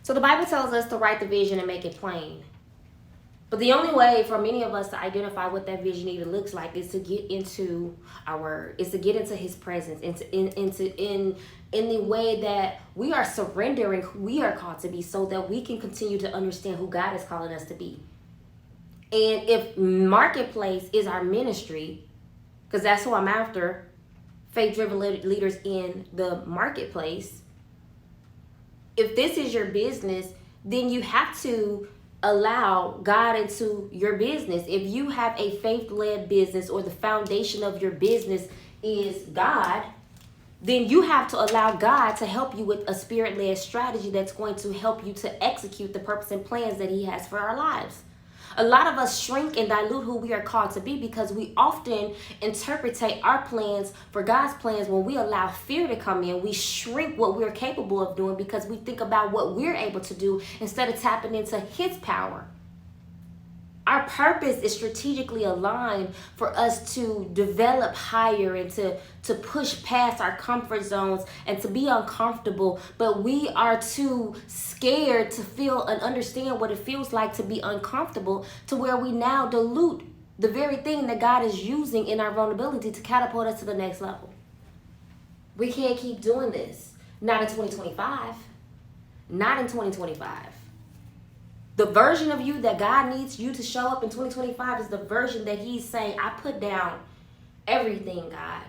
So the Bible tells us to write the vision and make it plain. But the only way for many of us to identify what that vision even looks like is to get into our word, is to get into his presence, in the way that we are surrendering who we are called to be so that we can continue to understand who God is calling us to be. And if marketplace is our ministry, because that's who I'm after, faith-driven leaders in the marketplace, if this is your business, then you have to allow God into your business. If you have a faith-led business or the foundation of your business is God, then you have to allow God to help you with a spirit-led strategy that's going to help you to execute the purpose and plans that he has for our lives. A lot of us shrink and dilute who we are called to be because we often interpretate our plans for God's plans. When we allow fear to come in, we shrink what we're capable of doing because we think about what we're able to do instead of tapping into his power. Our purpose is strategically aligned for us to develop higher and to push past our comfort zones and to be uncomfortable. But we are too scared to feel and understand what it feels like to be uncomfortable, to where we now dilute the very thing that God is using in our vulnerability to catapult us to the next level. We can't keep doing this. Not in 2025. Not in 2025. The version of you that God needs you to show up in 2025 is the version that he's saying, I put down everything, God,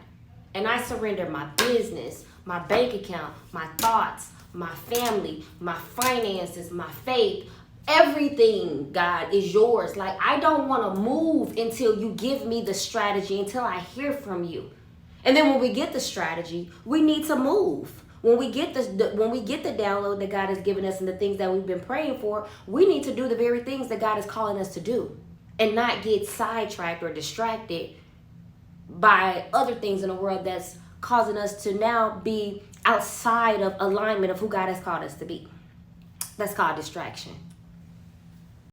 and I surrender my business, my bank account, my thoughts, my family, my finances, my faith. Everything, God, is yours. Like, I don't want to move until you give me the strategy, until I hear from you. And then when we get the strategy, we need to move. When we get the download that God has given us and the things that we've been praying for, we need to do the very things that God is calling us to do and not get sidetracked or distracted by other things in the world that's causing us to now be outside of alignment of who God has called us to be. That's called distraction.